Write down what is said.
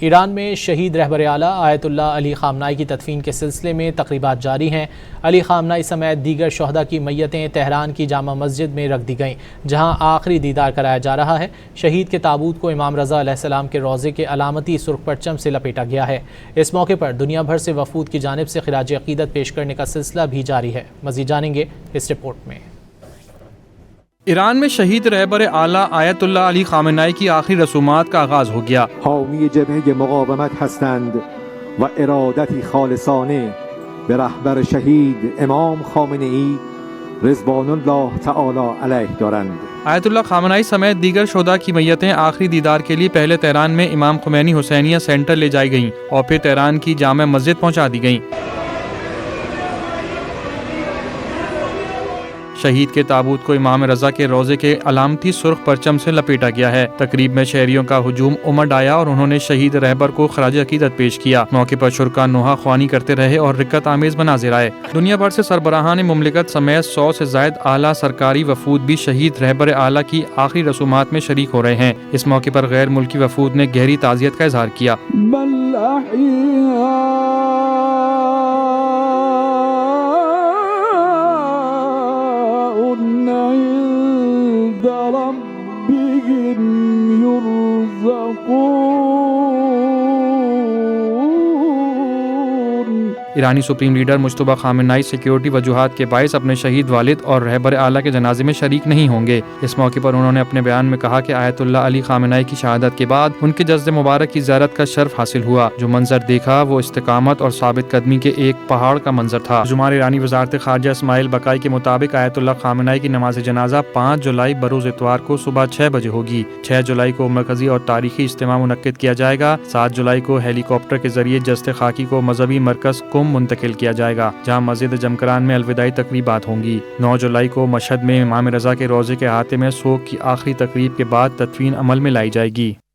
ایران میں شہید رہبر اعلیٰ آیت اللہ علی خامنائی کی تدفین کے سلسلے میں تقریبات جاری ہیں۔ علی خامنائی سمیت دیگر شہداء کی میتیں تہران کی جامع مسجد میں رکھ دی گئیں، جہاں آخری دیدار کرایا جا رہا ہے۔ شہید کے تابوت کو امام رضا علیہ السلام کے روضے کے علامتی سرخ پرچم سے لپیٹا گیا ہے۔ اس موقع پر دنیا بھر سے وفود کی جانب سے خراج عقیدت پیش کرنے کا سلسلہ بھی جاری ہے۔ مزید جانیں گے اس رپورٹ میں۔ ایران میں شہید رہبر اعلیٰ آیت اللہ علی خامنائی کی آخری رسومات کا آغاز ہو گیا۔ حامی جبهه مقاومت هستند و ارادتی خالصانه به رهبر شهید امام خامنه‌ای رضوان الله تعالی علیه دارند۔ آیت اللہ خامنائی سمیت دیگر شہداء کی میتیں آخری دیدار کے لیے پہلے تہران میں امام خمینی حسینیہ سینٹر لے جائی گئیں اور پھر تہران کی جامع مسجد پہنچا دی گئیں۔ شہید کے تابوت کو امام رضا کے روضے کے علامتی سرخ پرچم سے لپیٹا گیا ہے۔ تقریب میں شہریوں کا ہجوم امڈ آیا اور انہوں نے شہید رہبر کو خراج عقیدت پیش کیا۔ موقع پر شرکاء نوحہ خوانی کرتے رہے اور رکت آمیز مناظر آئے۔ دنیا بھر سے سربراہان مملکت سمیت 100 سے زائد اعلیٰ سرکاری وفود بھی شہید رہبر اعلیٰ کی آخری رسومات میں شریک ہو رہے ہیں۔ اس موقع پر غیر ملکی وفود نے گہری تعزیت کا اظہار کیا۔ ایرانی سپریم لیڈر مجتبیٰ خامنائی سیکیورٹی وجوہات کے باعث اپنے شہید والد اور رہبر اعلیٰ کے جنازے میں شریک نہیں ہوں گے۔ اس موقع پر انہوں نے اپنے بیان میں کہا کہ آیت اللہ علی خامنائی کی شہادت کے بعد ان کے جسد مبارک کی زیارت کا شرف حاصل ہوا۔ جو منظر دیکھا وہ استقامت اور ثابت قدمی کے ایک پہاڑ کا منظر تھا۔ ترجمان ایرانی وزارت خارجہ اسماعیل بقائی کے مطابق آیت اللہ خامنائی کی نماز جنازہ 5 جولائی بروز اتوار کو صبح 6 بجے ہوگی۔ 6 جولائی کو مرکزی اور تاریخی اجتماع منعقد کیا جائے گا۔ 7 جولائی کو ہیلی کاپٹر کے ذریعے جسد خاکی کو مذہبی مرکز قم منتقل کیا جائے گا، جہاں مسجد جمکران میں الوداعی تقریبات ہوں گی۔ 9 جولائی کو مشہد میں امام رضا کے روضے کے احاطے میں سوگ کی آخری تقریب کے بعد تدفین عمل میں لائی جائے گی۔